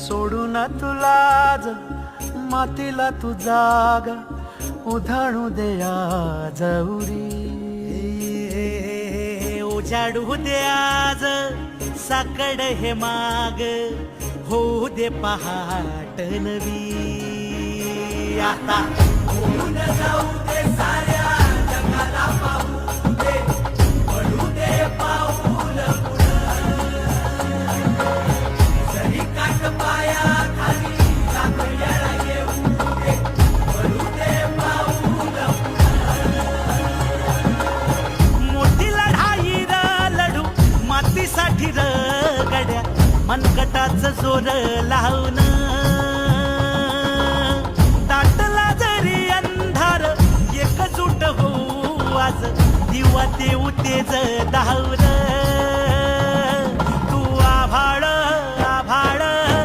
सोडून तुलाज मातीला तू जागा उधाणू दे आज उरी. उजाडू दे आज साकड हे माग होऊ दे पहाट नवी. आता होऊन जाऊ दे साऱ्या जगाला पाहू दे पडू दे पाऊल जरी काट पाया खाली साखळ्याला येऊ दे पडू दे पाऊल. मोठी लढाई र लढू मातीसाठी र गड्या मनगटाचं जोर लावून. दाटला जरी अंधार एकजूट होऊ आज दिवा देऊ तेज धावून.